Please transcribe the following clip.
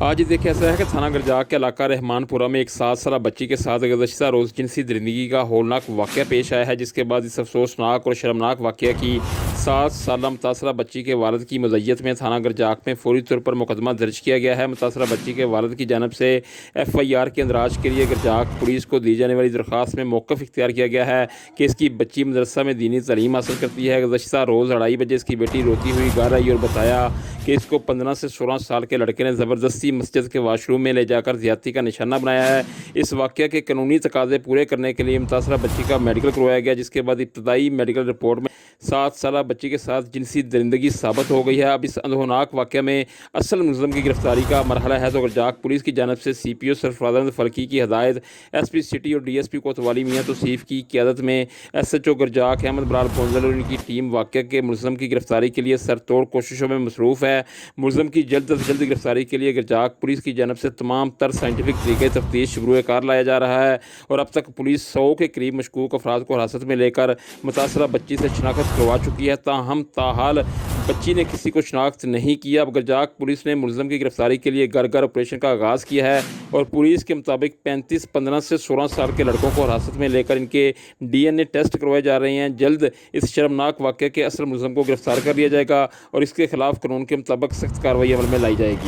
आज देखिए ऐसा है कि थाना गरजाक के इलाका रहमानपुरा में एक 7 साल बच्ची के साथ गुज़श्ता रोज़ जिनसी दरिंदगी का होलनाक वाक़या पेश आया है, जिसके बाद इस अफसोसनाक और शर्मनाक वाक़या की 7 साल मुतासरा बच्ची के वालिद की मज़य्यत में थाना गरजाक में फौरी तौर पर मुकदमा दर्ज किया गया है। मुतासरा बच्ची के वालिद की जानब से FIR के अंदराज के लिए गरजाक पुलिस को दी जाने वाली दरख्वास्त में मौक़िफ़ इख्तियार किया गया है कि इसकी बच्ची मदरसा में दीनी तालीम हासिल करती है। गुज़श्ता रोज़ 2:30 बजे इसकी बेटी रोती हुई घर आई और बताया कि इसको 15 से 16 साल के लड़के ने ज़बरदस्ती मस्जिद के वाशरूम में ले जाकर ज़्यादती का निशाना बनाया है। इस वाक़या के कानूनी तकाज़े पूरे करने के लिए मुतासरा बच्ची का मेडिकल करवाया गया, जिसके बाद इब्तदाई मेडिकल रिपोर्ट में 7 साल बच्ची के साथ जिनसी दरिंदगी साबित हो गई है। अब इस अनहोनाक वाक़या में असल मुलज़म की गिरफ्तारी का मरहला है, तो गरजाक पुलिस की जानब से CPO सरफराज अहमद फलकी की हदायत SP सिटी और DSP कोतवाली मियाँ तौसीफ़ की क़यादत में SHO गरजाक अहमद बलाल पोंजल और उनकी टीम वाक़या के मुलज़म की गिरफ्तारी के लिए सरतोड़ कोशिशों में मसरूफ़ है। मुलज़म की जल्द अज जल्द गिरफ्तारी के लिए गरजाक पुलिस की जानब से तमाम तर साइंटिफिक तरीके तफ्तीश शुरू कार लाया जा रहा है और अब तक पुलिस 100 के करीब मशकूक अफराद को हिरासत में लेकर मुतासरा बच्ची से शनाख्त करवा चुकी है। ताहम ताहाल बच्ची ने किसी को शनाख्त नहीं किया। अब गरजाक पुलिस ने मुलज़म की गिरफ्तारी के लिए घर घर ऑपरेशन का आगाज़ किया है और पुलिस के मुताबिक 35, 15 से 16 साल के लड़कों को हिरासत में लेकर इनके DNA टेस्ट करवाए जा रहे हैं। जल्द इस शर्मनाक वाक़े के असल मुलज़म को गिरफ्तार कर लिया जाएगा और इसके खिलाफ कानून के मुताबिक सख्त कार्रवाई अमल में लाई जाएगी।